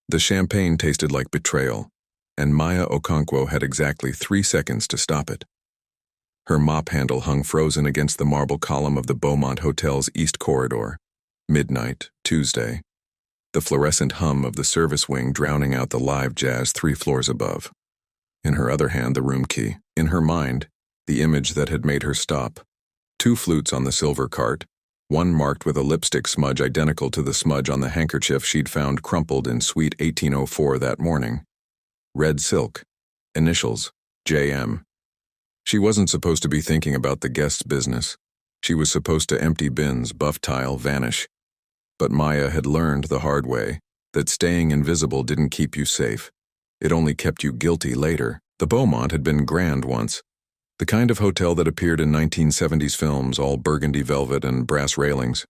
The champagne tasted like betrayal, and Maya Okonkwo had exactly 3 seconds to stop it. Her mop handle hung frozen against the marble column of the Beaumont Hotel's east corridor. Midnight, Tuesday. The fluorescent hum of the service wing drowning out the live jazz 3 floors above. In her other hand, the room key. In her mind, the image that had made her stop. 2 flutes on the silver cart, one marked with a lipstick smudge identical to the smudge on the handkerchief she'd found crumpled in Suite 1804 that morning. Red silk. Initials, J.M. She wasn't supposed to be thinking about the guest's business. She was supposed to empty bins, buff tile, vanish. But Maya had learned the hard way that staying invisible didn't keep you safe. It only kept you guilty later. The Beaumont had been grand once. The kind of hotel that appeared in 1970s films, all burgundy velvet and brass railings.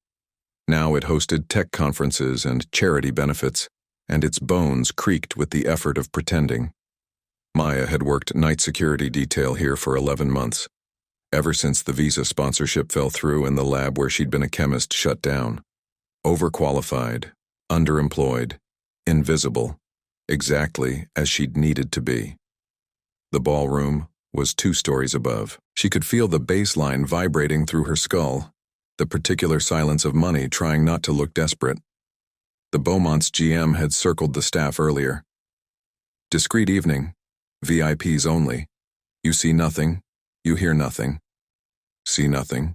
Now it hosted tech conferences and charity benefits, and its bones creaked with the effort of pretending. Maya had worked night security detail here for 11 months, ever since the visa sponsorship fell through and the lab where she'd been a chemist shut down. Overqualified, underemployed, invisible, exactly as she'd needed to be. The ballroom was 2 stories above. She could feel the bass line vibrating through her skull, the particular silence of money trying not to look desperate. The Beaumont's GM had circled the staff earlier. Discreet evening, VIPs only. You see nothing, you hear nothing. See nothing,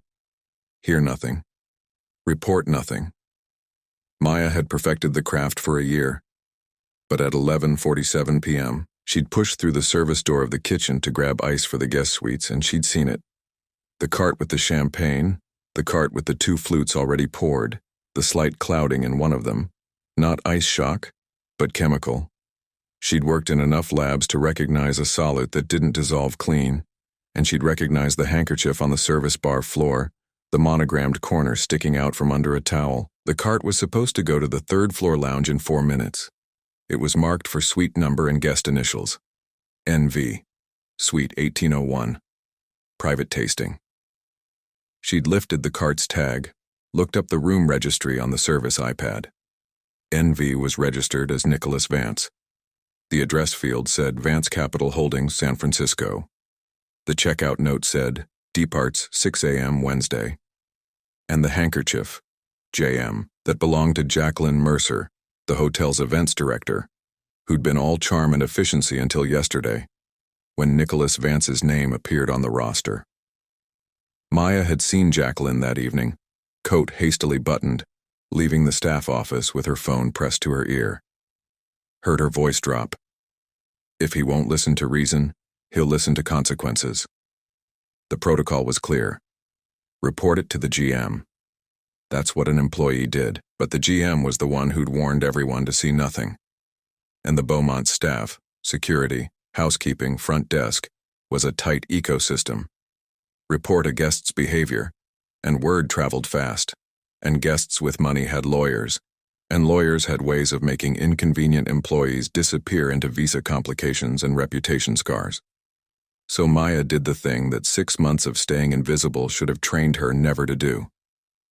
hear nothing, report nothing. Maya had perfected the craft for a year, but at 11:47 p.m., she'd pushed through the service door of the kitchen to grab ice for the guest suites, and she'd seen it. The cart with the champagne, the cart with the 2 flutes already poured, the slight clouding in one of them. Not ice shock, but chemical. She'd worked in enough labs to recognize a solid that didn't dissolve clean, and she'd recognized the handkerchief on the service bar floor, the monogrammed corner sticking out from under a towel. The cart was supposed to go to the 3rd floor lounge in 4 minutes. It was marked for suite number and guest initials. NV, Suite 1801. Private tasting. She'd lifted the cart's tag, looked up the room registry on the service iPad. NV was registered as Nicholas Vance. The address field said Vance Capital Holdings, San Francisco. The checkout note said, departs 6 a.m. Wednesday. And the handkerchief, JM, that belonged to Jacqueline Mercer, the hotel's events director, who'd been all charm and efficiency until yesterday, when Nicholas Vance's name appeared on the roster. Maya had seen Jacqueline that evening, coat hastily buttoned, leaving the staff office with her phone pressed to her ear. Heard her voice drop. If he won't listen to reason, he'll listen to consequences. The protocol was clear. Report it to the GM. That's what an employee did, but the GM was the one who'd warned everyone to see nothing. And the Beaumont staff, security, housekeeping, front desk, was a tight ecosystem. Report a guest's behavior, and word traveled fast, and guests with money had lawyers, and lawyers had ways of making inconvenient employees disappear into visa complications and reputation scars. So Maya did the thing that 6 months of staying invisible should have trained her never to do.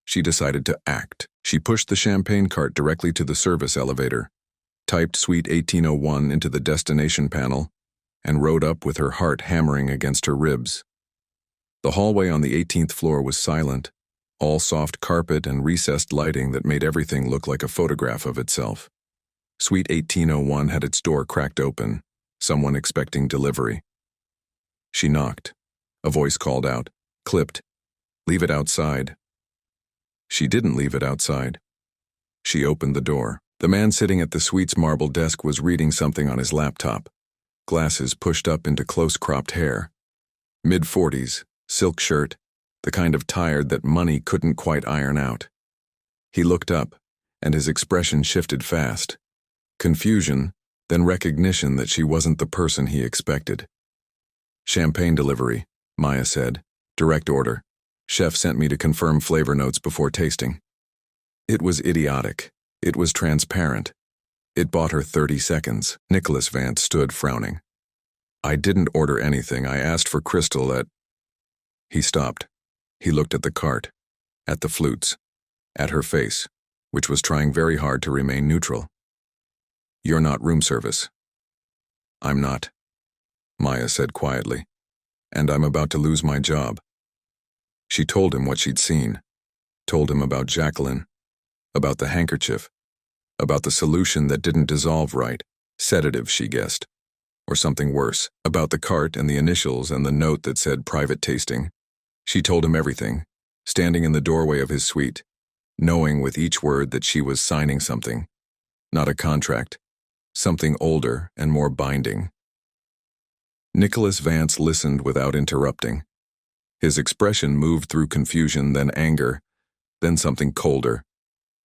She decided to act. She pushed the champagne cart directly to the service elevator, typed Suite 1801 into the destination panel, and rode up with her heart hammering against her ribs. The hallway on the 18th floor was silent, all soft carpet and recessed lighting that made everything look like a photograph of itself. Suite 1801 had its door cracked open, someone expecting delivery. She knocked. A voice called out, clipped, "Leave it outside." She didn't leave it outside. She opened the door. The man sitting at the suite's marble desk was reading something on his laptop, glasses pushed up into close-cropped hair. Mid-40s, silk shirt, the kind of tired that money couldn't quite iron out. He looked up, and his expression shifted fast. Confusion, then recognition that she wasn't the person he expected. "Champagne delivery," Maya said. "Direct order. Chef sent me to confirm flavor notes before tasting." It was idiotic. It was transparent. It bought her 30 seconds. Nicholas Vance stood frowning. "I didn't order anything. I asked for crystal at..." He stopped. He looked at the cart, at the flutes, at her face, which was trying very hard to remain neutral. You're not room service. I'm not, Maya said quietly. And I'm about to lose my job. She told him what she'd seen, told him about Jacqueline, about the handkerchief, about the solution that didn't dissolve right, sedative, she guessed, or something worse, about the cart and the initials and the note that said private tasting. She told him everything, standing in the doorway of his suite, knowing with each word that she was signing something, not a contract, something older and more binding. Nicholas Vance listened without interrupting. His expression moved through confusion, then anger, then something colder,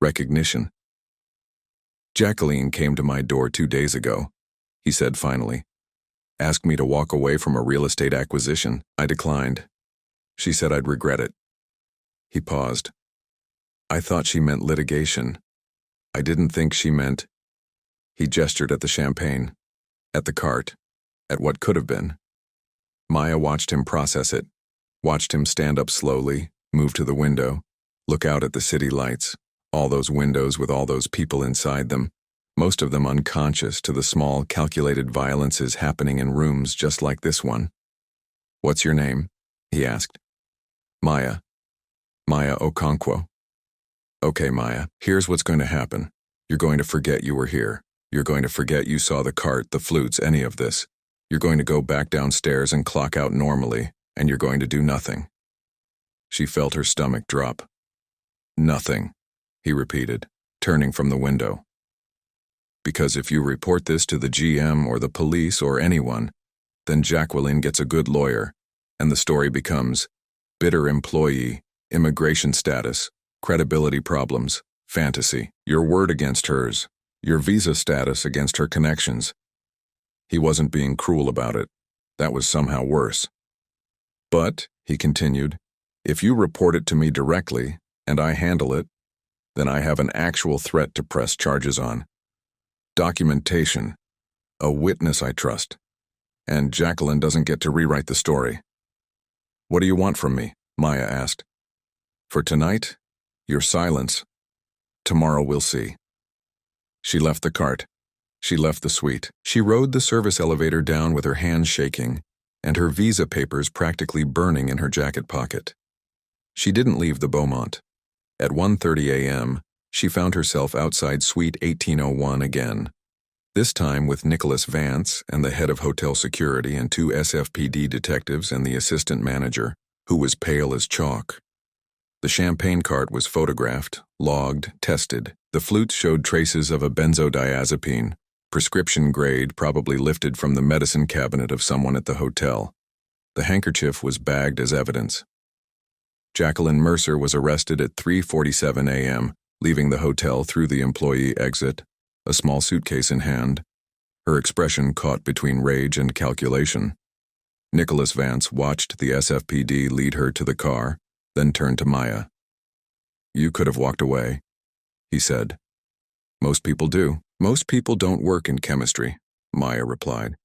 recognition. Jacqueline came to my door 2 days ago, he said finally. Asked me to walk away from a real estate acquisition. I declined. She said I'd regret it. He paused. I thought she meant litigation. I didn't think she meant... He gestured at the champagne, at the cart, at what could have been. Maya watched him process it, watched him stand up slowly, move to the window, look out at the city lights, all those windows with all those people inside them, most of them unconscious to the small, calculated violences happening in rooms just like this one. What's your name? He asked. Maya. Maya Okonkwo. Okay, Maya, here's what's going to happen. You're going to forget you were here. You're going to forget you saw the cart, the flutes, any of this. You're going to go back downstairs and clock out normally, and you're going to do nothing. She felt her stomach drop. Nothing, he repeated, turning from the window. Because if you report this to the GM or the police or anyone, then Jacqueline gets a good lawyer, and the story becomes bitter employee, immigration status, credibility problems, fantasy, your word against hers, your visa status against her connections. He wasn't being cruel about it. That was somehow worse. But, he continued, if you report it to me directly, and I handle it, then I have an actual threat to press charges on. Documentation. A witness I trust. And Jacqueline doesn't get to rewrite the story. What do you want from me? Maya asked. For tonight, your silence. Tomorrow we'll see. She left the cart. She left the suite. She rode the service elevator down with her hands shaking and her visa papers practically burning in her jacket pocket. She didn't leave the Beaumont. At 1:30 a.m., she found herself outside Suite 1801 again, this time with Nicholas Vance and the head of hotel security and 2 SFPD detectives and the assistant manager, who was pale as chalk. The champagne cart was photographed, logged, tested. The flutes showed traces of a benzodiazepine, prescription grade, probably lifted from the medicine cabinet of someone at the hotel. The handkerchief was bagged as evidence. Jacqueline Mercer was arrested at 3:47 a.m., leaving the hotel through the employee exit, a small suitcase in hand, her expression caught between rage and calculation. Nicholas Vance watched the SFPD lead her to the car, then turned to Maya. You could have walked away, he said. Most people do. Most people don't work in chemistry, Maya replied.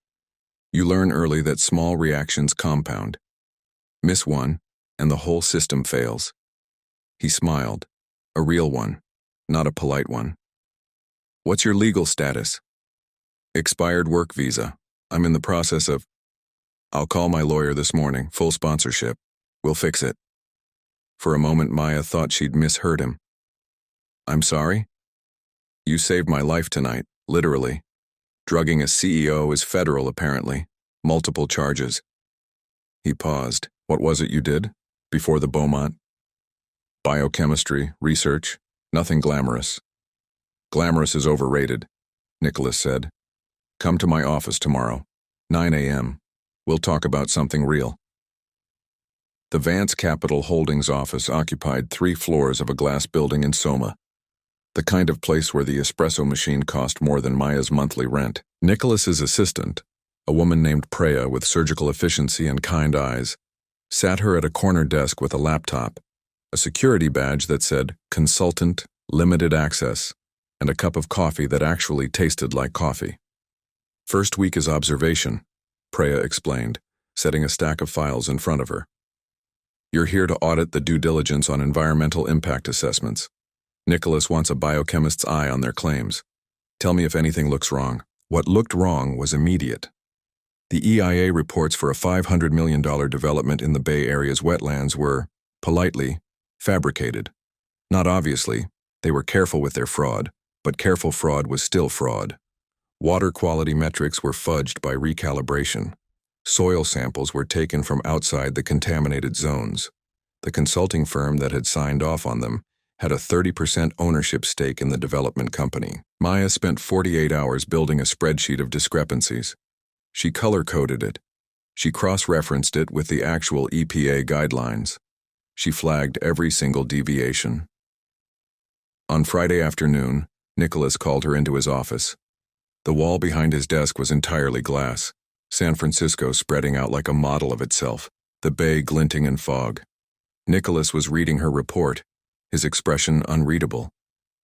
You learn early that small reactions compound. Miss one, and the whole system fails. He smiled. A real one, not a polite one. What's your legal status? Expired work visa. I'm in the process of... I'll call my lawyer this morning, full sponsorship. We'll fix it. For a moment, Maya thought she'd misheard him. I'm sorry? You saved my life tonight, literally. Drugging a CEO is federal, apparently. Multiple charges. He paused. What was it you did? Before the Beaumont? Biochemistry, research, nothing glamorous. Glamorous is overrated, Nicholas said. Come to my office tomorrow, 9 a.m. We'll talk about something real. The Vance Capital Holdings office occupied 3 floors of a glass building in Soma, the kind of place where the espresso machine cost more than Maya's monthly rent. Nicholas's assistant, a woman named Preya with surgical efficiency and kind eyes, sat her at a corner desk with a laptop, a security badge that said Consultant, Limited Access, and a cup of coffee that actually tasted like coffee. First week is observation, Preya explained, setting a stack of files in front of her. You're here to audit the due diligence on environmental impact assessments. Nicholas wants a biochemist's eye on their claims. Tell me if anything looks wrong. What looked wrong was immediate. The EIA reports for a $500 million development in the Bay Area's wetlands were, politely, fabricated. Not obviously, they were careful with their fraud, but careful fraud was still fraud. Water quality metrics were fudged by recalibration. Soil samples were taken from outside the contaminated zones. The consulting firm that had signed off on them had a 30% ownership stake in the development company. Maya spent 48 hours building a spreadsheet of discrepancies. She color-coded it. She cross-referenced it with the actual EPA guidelines. She flagged every single deviation. On Friday afternoon, Nicholas called her into his office. The wall behind his desk was entirely glass, San Francisco spreading out like a model of itself, the bay glinting in fog. Nicholas was reading her report, his expression unreadable.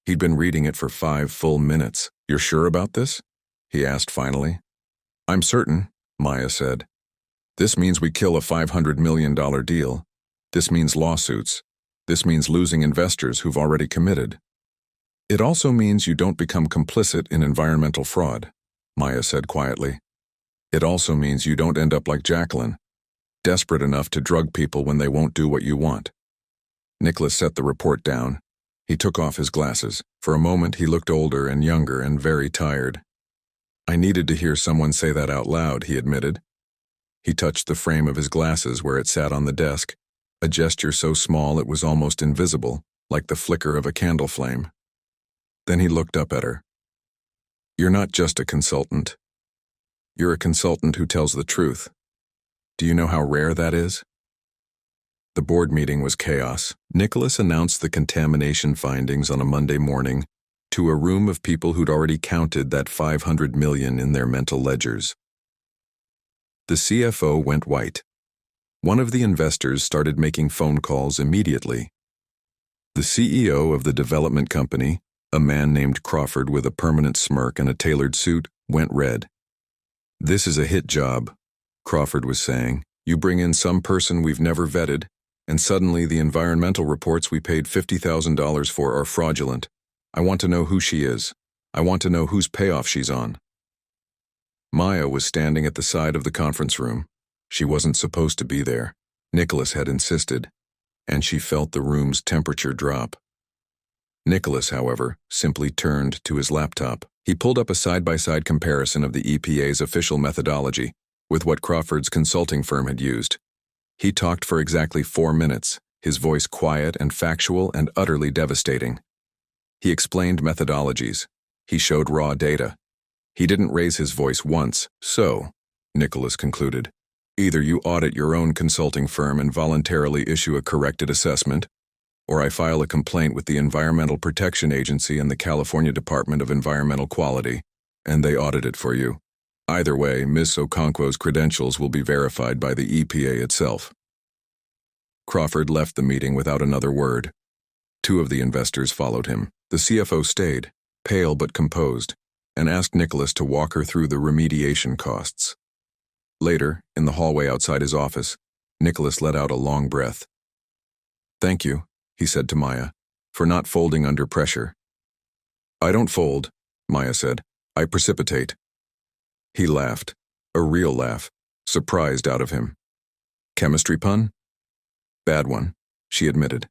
He'd been reading it for 5 full minutes. "You're sure about this?" he asked finally. "I'm certain," Maya said. "This means we kill a $500 million deal. This means lawsuits. This means losing investors who've already committed. It also means you don't become complicit in environmental fraud," Maya said quietly. "It also means you don't end up like Jacqueline, desperate enough to drug people when they won't do what you want." Nicholas set the report down. He took off his glasses. For a moment he looked older and younger and very tired. "I needed to hear someone say that out loud," he admitted. He touched the frame of his glasses where it sat on the desk, a gesture so small it was almost invisible, like the flicker of a candle flame. Then he looked up at her. "You're not just a consultant. You're a consultant who tells the truth. Do you know how rare that is?" The board meeting was chaos. Nicholas announced the contamination findings on a Monday morning to a room of people who'd already counted that $500 million in their mental ledgers. The CFO went white. One of the investors started making phone calls immediately. The CEO of the development company, a man named Crawford with a permanent smirk and a tailored suit, went red. "This is a hit job," Crawford was saying. "You bring in some person we've never vetted, and suddenly the environmental reports we paid $50,000 for are fraudulent. I want to know who she is. I want to know whose payoff she's on." Maya was standing at the side of the conference room. She wasn't supposed to be there. Nicholas had insisted, and she felt the room's temperature drop. Nicholas, however, simply turned to his laptop. He pulled up a side-by-side comparison of the EPA's official methodology with what Crawford's consulting firm had used. He talked for exactly 4 minutes, his voice quiet and factual and utterly devastating. He explained methodologies. He showed raw data. He didn't raise his voice once, so, Nicholas concluded, either you audit your own consulting firm and voluntarily issue a corrected assessment, or I file a complaint with the Environmental Protection Agency and the California Department of Environmental Quality, and they audit it for you. Either way, Ms. Okonkwo's credentials will be verified by the EPA itself." Crawford left the meeting without another word. 2 of the investors followed him. The CFO stayed, pale but composed, and asked Nicholas to walk her through the remediation costs. Later, in the hallway outside his office, Nicholas let out a long breath. "Thank you," he said to Maya, "for not folding under pressure." "I don't fold," Maya said. "I precipitate." He laughed, a real laugh, surprised out of him. "Chemistry pun?" "Bad one," she admitted.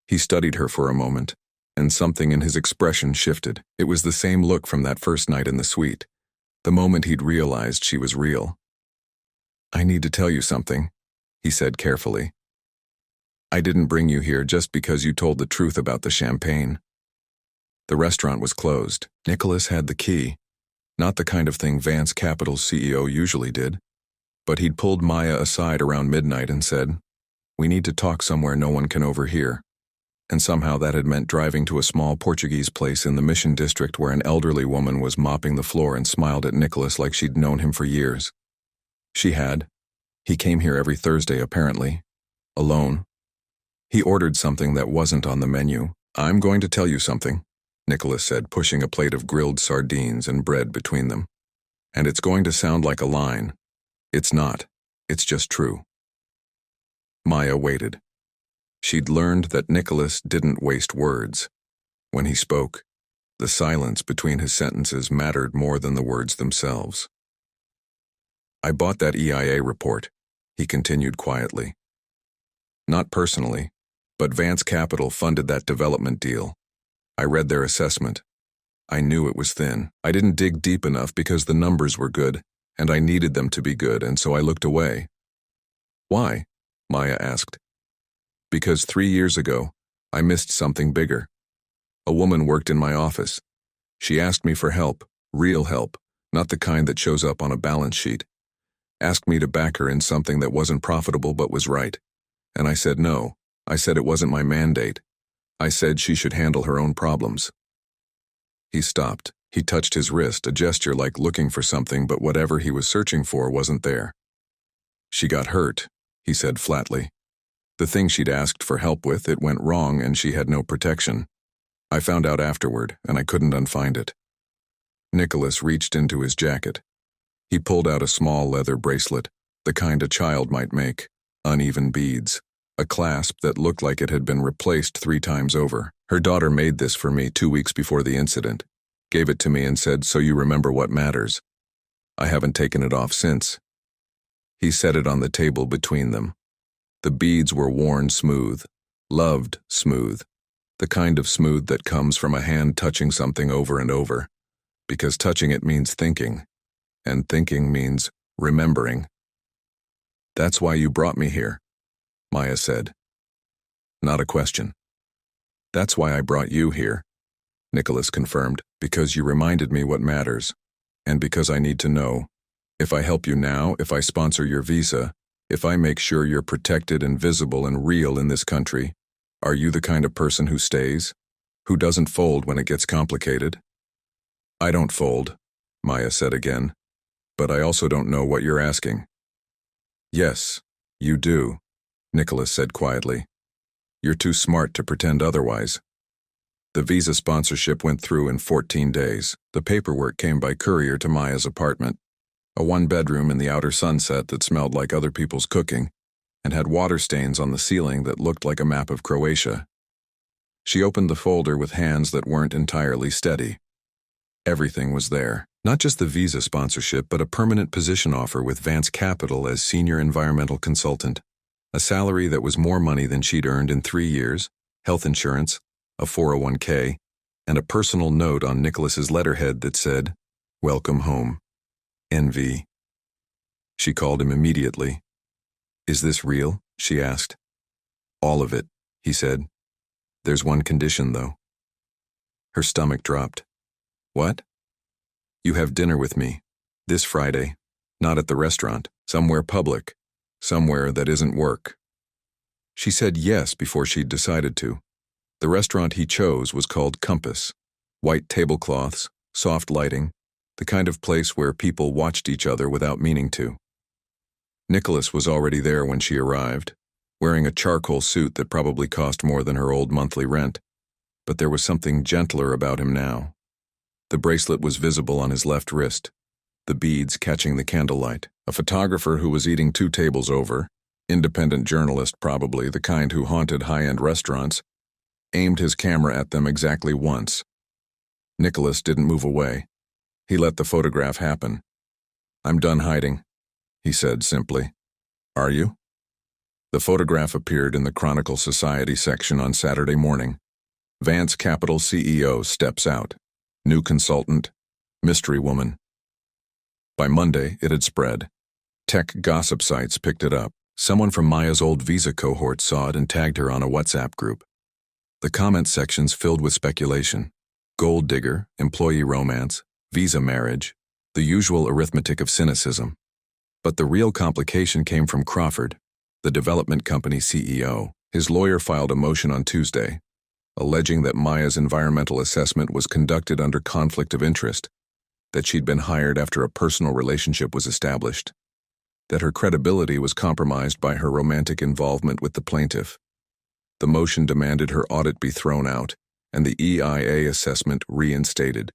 He studied her for a moment, and something in his expression shifted. It was the same look from that first night in the suite, the moment he'd realized she was real. "I need to tell you something," he said carefully. "I didn't bring you here just because you told the truth about the champagne." The restaurant was closed. Nicholas had the key. Not the kind of thing Vance Capital's CEO usually did, but he'd pulled Maya aside around midnight and said, "We need to talk somewhere no one can overhear." And somehow that had meant driving to a small Portuguese place in the Mission District where an elderly woman was mopping the floor and smiled at Nicholas like she'd known him for years. She had. He came here every Thursday, apparently. Alone. He ordered something that wasn't on the menu. "I'm going to tell you something," Nicholas said, pushing a plate of grilled sardines and bread between them. "And it's going to sound like a line. It's not. It's just true." Maya waited. She'd learned that Nicholas didn't waste words. When he spoke, The silence between his sentences mattered more than the words themselves. I bought that EIA report, he continued quietly. Not personally, but Vance Capital funded that development deal. I read their assessment. I knew it was thin. I didn't dig deep enough because the numbers were good, and I needed them to be good, and so I looked away. Why? Maya asked. Because 3 years ago, I missed something bigger. A woman worked in my office. She asked me for help, real help, not the kind that shows up on a balance sheet. Asked me to back her in something that wasn't profitable but was right. And I said no. I said it wasn't my mandate. I said she should handle her own problems. He stopped. He touched his wrist, a gesture like looking for something, but whatever he was searching for wasn't there. She got hurt, he said flatly. The thing she'd asked for help with, it went wrong and she had no protection. I found out afterward, and I couldn't unfind it. Nicholas reached into his jacket. He pulled out a small leather bracelet, the kind a child might make, uneven beads, a clasp that looked like it had been replaced 3 times over. Her daughter made this for me 2 weeks before the incident, gave it to me and said, "So you remember what matters." I haven't taken it off since. He set it on the table between them. The beads were worn smooth, loved smooth, the kind of smooth that comes from a hand touching something over and over, because touching it means thinking, and thinking means remembering. "That's why you brought me here," Maya said. Not a question. "That's why I brought you here," Nicholas confirmed, "because you reminded me what matters, and because I need to know. If I help you now, if I sponsor your visa, if I make sure you're protected and visible and real in this country, are you the kind of person who stays? Who doesn't fold when it gets complicated?" "I don't fold," Maya said again, "but I also don't know what you're asking." "Yes, you do," Nicholas said quietly. "You're too smart to pretend otherwise." The visa sponsorship went through in 14 days. The paperwork came by courier to Maya's apartment, a 1-bedroom in the outer sunset that smelled like other people's cooking and had water stains on the ceiling that looked like a map of Croatia. She opened the folder with hands that weren't entirely steady. Everything was there. Not just the visa sponsorship, but a permanent position offer with Vance Capital as senior environmental consultant, a salary that was more money than she'd earned in 3 years, health insurance, a 401k, and a personal note on Nicholas's letterhead that said, "Welcome home. NV." She called him immediately. "Is this real?" she asked. "All of it," he said. "There's one condition, though." Her stomach dropped. "What?" "You have dinner with me. This Friday. Not at the restaurant. Somewhere public. Somewhere that isn't work." She said yes before she'd decided to. The restaurant he chose was called Compass. White tablecloths, soft lighting, the kind of place where people watched each other without meaning to. Nicholas was already there when she arrived, wearing a charcoal suit that probably cost more than her old monthly rent, but there was something gentler about him now. The bracelet was visible on his left wrist, the beads catching the candlelight. A photographer who was eating 2 tables over, independent journalist probably, the kind who haunted high-end restaurants, aimed his camera at them exactly once. Nicholas didn't move away. He let the photograph happen. "I'm done hiding," he said simply. "Are you?" The photograph appeared in the Chronicle Society section on Saturday morning. Vance Capital CEO steps out. New consultant, mystery woman. By Monday, it had spread. Tech gossip sites picked it up. Someone from Maya's old visa cohort saw it and tagged her on a WhatsApp group. The comment sections filled with speculation. Gold digger, employee romance, visa marriage, the usual arithmetic of cynicism. But the real complication came from Crawford, the development company CEO. His lawyer filed a motion on Tuesday, alleging that Maya's environmental assessment was conducted under conflict of interest, that she'd been hired after a personal relationship was established, that her credibility was compromised by her romantic involvement with the plaintiff. The motion demanded her audit be thrown out and the EIA assessment reinstated.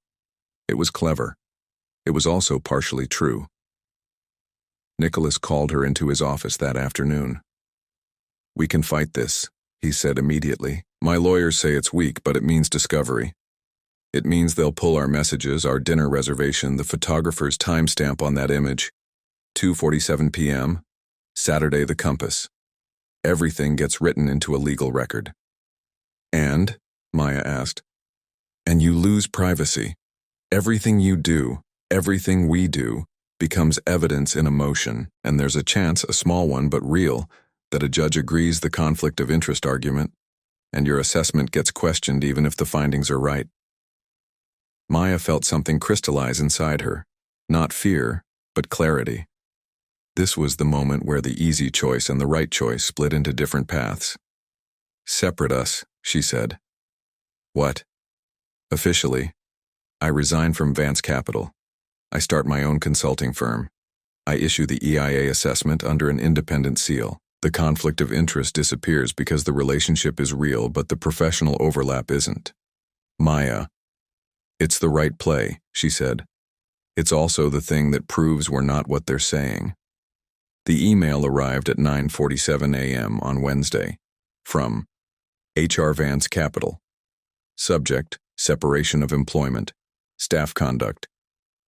It was clever. It was also partially true. Nicholas called her into his office that afternoon. "We can fight this," he said immediately. "My lawyers say it's weak, but it means discovery." It means they'll pull our messages, our dinner reservation, the photographer's timestamp on that image. 2:47 p.m., Saturday, the compass. Everything gets written into a legal record. And, Maya asked, and you lose privacy. Everything you do, everything we do, becomes evidence in a motion, and there's a chance, a small one but real, that a judge agrees the conflict of interest argument, and your assessment gets questioned even if the findings are right. Maya felt something crystallize inside her, not fear, but clarity. This was the moment where the easy choice and the right choice split into different paths. Separate us, she said. What? Officially, I resign from Vance Capital. I start my own consulting firm. I issue the EIA assessment under an independent seal. The conflict of interest disappears because the relationship is real, but the professional overlap isn't. Maya. It's the right play, she said. It's also the thing that proves we're not what they're saying. The email arrived at 9:47 a.m. on Wednesday. From HR Vance Capital. Subject, separation of employment. Staff conduct.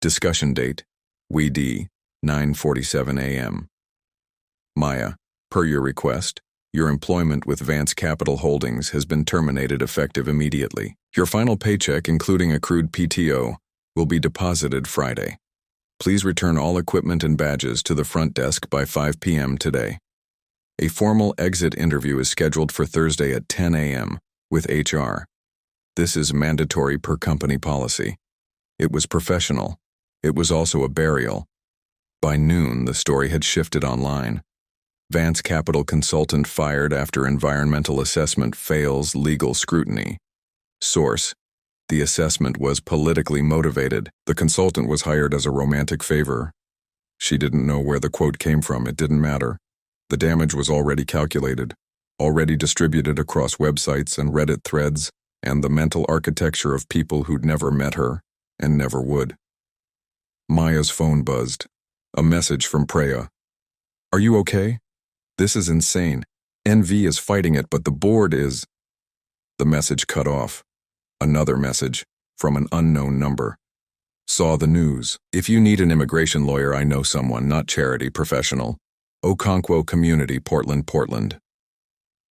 Discussion date, WD, 9:47 a.m. Maya, per your request, your employment with Vance Capital Holdings has been terminated effective immediately. Your final paycheck, including accrued PTO, will be deposited Friday. Please return all equipment and badges to the front desk by 5 p.m. today. A formal exit interview is scheduled for Thursday at 10 a.m. with HR. This is mandatory per company policy. It was professional. It was also a burial. By noon, the story had shifted online. Vance Capital consultant fired after environmental assessment fails legal scrutiny. Source: the assessment was politically motivated. The consultant was hired as a romantic favor. She didn't know where the quote came from. It didn't matter. The damage was already calculated, already distributed across websites and Reddit threads, and the mental architecture of people who'd never met her and never would. Maya's phone buzzed. A message from Preya. Are you okay? This is insane. NV is fighting it, but the board is... The message cut off. Another message, from an unknown number. Saw the news. If you need an immigration lawyer, I know someone, not charity, professional. Okonkwo Community, Portland.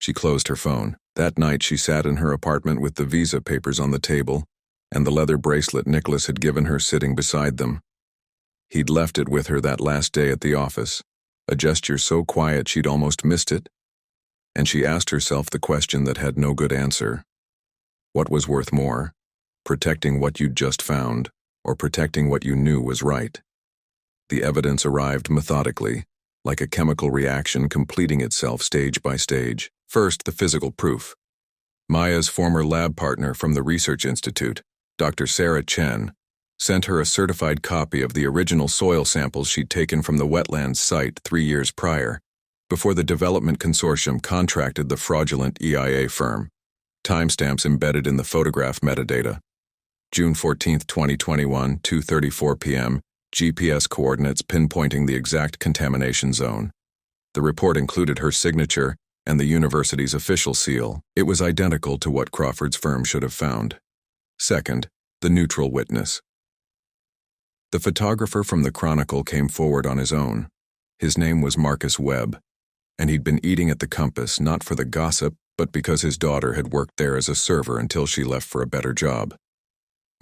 She closed her phone. That night she sat in her apartment with the visa papers on the table, and the leather bracelet Nicholas had given her sitting beside them. He'd left it with her that last day at the office, a gesture so quiet she'd almost missed it, and she asked herself the question that had no good answer. What was worth more, protecting what you'd just found, or protecting what you knew was right? The evidence arrived methodically, like a chemical reaction completing itself stage by stage. First, the physical proof. Maya's former lab partner from the Research Institute, Dr. Sarah Chen, sent her a certified copy of the original soil samples she'd taken from the wetlands site 3 years prior, before the development consortium contracted the fraudulent EIA firm. Timestamps embedded in the photograph metadata. June 14, 2021, 2:34 p.m., GPS coordinates pinpointing the exact contamination zone. The report included her signature and the university's official seal. It was identical to what Crawford's firm should have found. Second, the neutral witness. The photographer from the Chronicle came forward on his own. His name was Marcus Webb, and he'd been eating at the Compass not for the gossip, but because his daughter had worked there as a server until she left for a better job.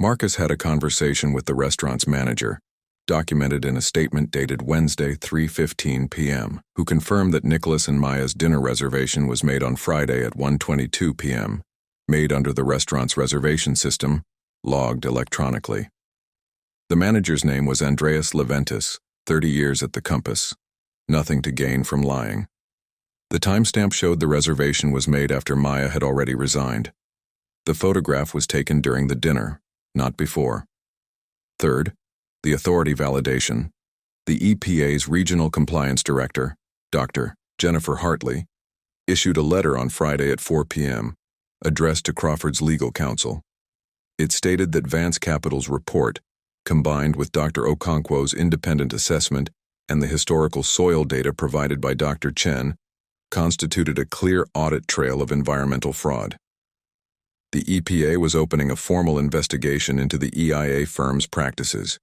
Marcus had a conversation with the restaurant's manager, documented in a statement dated Wednesday, 3:15 p.m., who confirmed that Nicholas and Maya's dinner reservation was made on Friday at 1:22 p.m., made under the restaurant's reservation system, logged electronically. The manager's name was Andreas Leventis, 30 years at the Compass. Nothing to gain from lying. The timestamp showed the reservation was made after Maya had already resigned. The photograph was taken during the dinner, not before. Third, the authority validation. The EPA's Regional Compliance Director, Dr. Jennifer Hartley, issued a letter on Friday at 4 p.m., addressed to Crawford's legal counsel. It stated that Vance Capital's report, combined with Dr. Okonkwo's independent assessment and the historical soil data provided by Dr. Chen, constituted a clear audit trail of environmental fraud. The EPA was opening a formal investigation into the EIA firm's practices.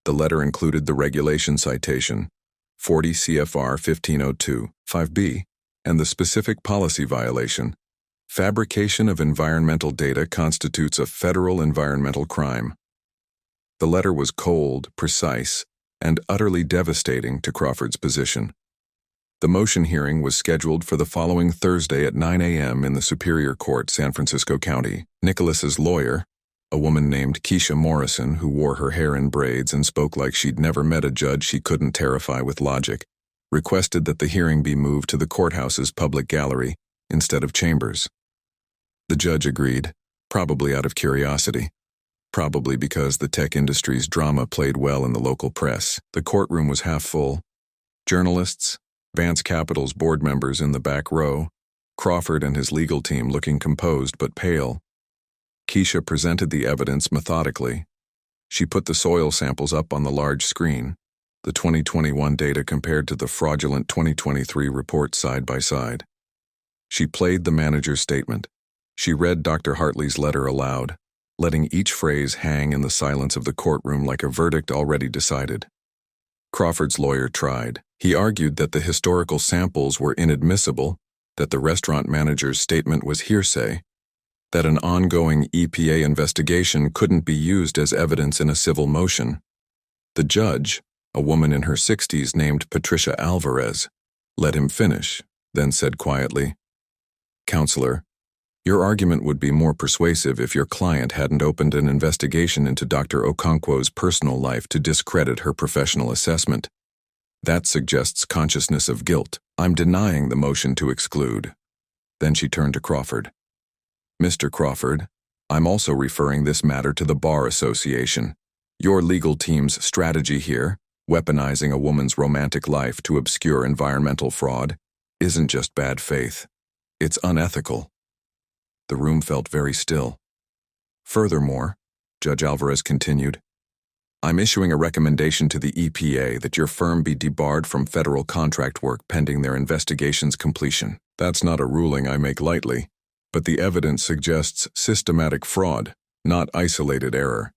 The letter included the regulation citation, 40 CFR 1502, 5B, and the specific policy violation. Fabrication of environmental data constitutes a federal environmental crime. The letter was cold, precise, and utterly devastating to Crawford's position. The motion hearing was scheduled for the following Thursday at 9 a.m. in the Superior Court, San Francisco County. Nicholas's lawyer, a woman named Keisha Morrison, who wore her hair in braids and spoke like she'd never met a judge she couldn't terrify with logic, requested that the hearing be moved to the courthouse's public gallery instead of chambers. The judge agreed, probably out of curiosity. Probably because the tech industry's drama played well in the local press. The courtroom was half full. Journalists, Vance Capital's board members in the back row, Crawford and his legal team looking composed but pale. Keisha presented the evidence methodically. She put the soil samples up on the large screen, the 2021 data compared to the fraudulent 2023 report side by side. She played the manager's statement. She read Dr. Hartley's letter aloud, letting each phrase hang in the silence of the courtroom like a verdict already decided. Crawford's lawyer tried. He argued that the historical samples were inadmissible, that the restaurant manager's statement was hearsay, that an ongoing EPA investigation couldn't be used as evidence in a civil motion. The judge, a woman in her 60s named Patricia Alvarez, let him finish, then said quietly, "Counselor, your argument would be more persuasive if your client hadn't opened an investigation into Dr. Okonkwo's personal life to discredit her professional assessment. That suggests consciousness of guilt. I'm denying the motion to exclude." Then she turned to Crawford. "Mr. Crawford, I'm also referring this matter to the Bar Association. Your legal team's strategy here, weaponizing a woman's romantic life to obscure environmental fraud, isn't just bad faith. It's unethical." The room felt very still. "Furthermore," Judge Alvarez continued, "I'm issuing a recommendation to the EPA that your firm be debarred from federal contract work pending their investigation's completion. That's not a ruling I make lightly, but the evidence suggests systematic fraud, not isolated error."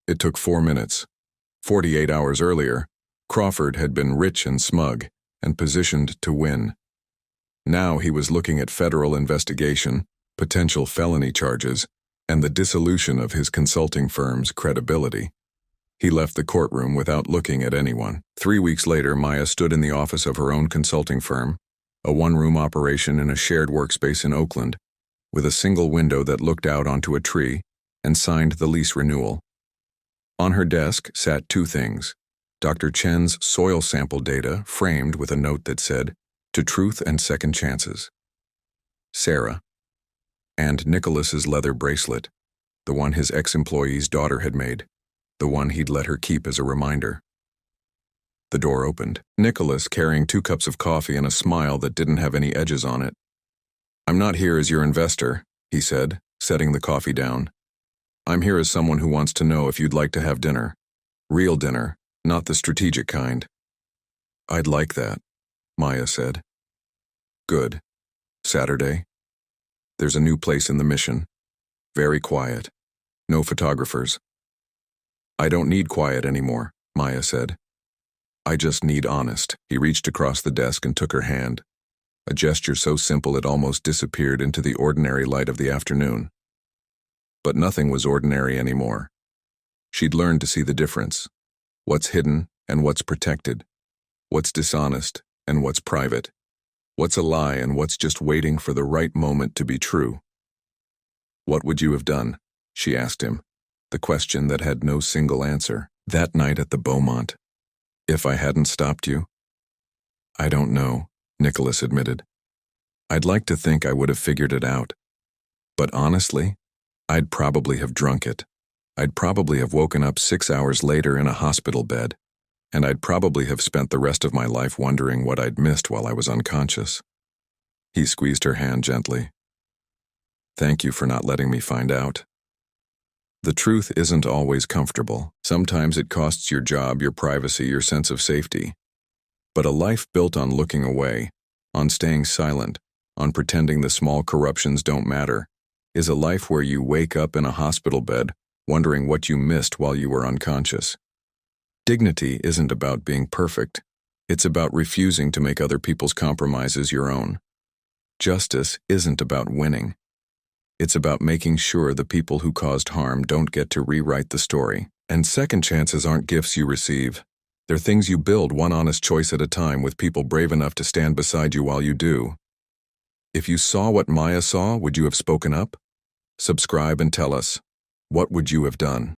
It took 4 minutes. 48 hours earlier, Crawford had been rich and smug and positioned to win. Now he was looking at federal investigation, potential felony charges, and the dissolution of his consulting firm's credibility. He left the courtroom without looking at anyone. 3 weeks later, Maya stood in the office of her own consulting firm, a one-room operation in a shared workspace in Oakland, with a single window that looked out onto a tree, and signed the lease renewal. On her desk sat 2 things: Dr. Chen's soil sample data framed with a note that said, "To truth and second chances." Sarah. And Nicholas's leather bracelet, the one his ex-employee's daughter had made, the one he'd let her keep as a reminder. The door opened. Nicholas, carrying 2 cups of coffee and a smile that didn't have any edges on it. "I'm not here as your investor," he said, setting the coffee down. "I'm here as someone who wants to know if you'd like to have dinner. Real dinner, not the strategic kind." "I'd like that," Maya said. "Good. Saturday? There's a new place in the Mission. Very quiet. No photographers." "I don't need quiet anymore," Maya said. "I just need honest." He reached across the desk and took her hand, a gesture so simple it almost disappeared into the ordinary light of the afternoon. But nothing was ordinary anymore. She'd learned to see the difference. What's hidden and what's protected. What's dishonest and what's private. What's a lie and what's just waiting for the right moment to be true. "What would you have done?" she asked him, the question that had no single answer. "That night at the Beaumont, if I hadn't stopped you?" "I don't know," Nicholas admitted. "I'd like to think I would have figured it out. But honestly, I'd probably have drunk it. I'd probably have woken up 6 hours later in a hospital bed, and I'd probably have spent the rest of my life wondering what I'd missed while I was unconscious." He squeezed her hand gently. "Thank you for not letting me find out. The truth isn't always comfortable. Sometimes it costs your job, your privacy, your sense of safety. But a life built on looking away, on staying silent, on pretending the small corruptions don't matter, is a life where you wake up in a hospital bed, wondering what you missed while you were unconscious. Dignity isn't about being perfect. It's about refusing to make other people's compromises your own. Justice isn't about winning. It's about making sure the people who caused harm don't get to rewrite the story. And second chances aren't gifts you receive. They're things you build one honest choice at a time with people brave enough to stand beside you while you do. If you saw what Maya saw, would you have spoken up? Subscribe and tell us, what would you have done?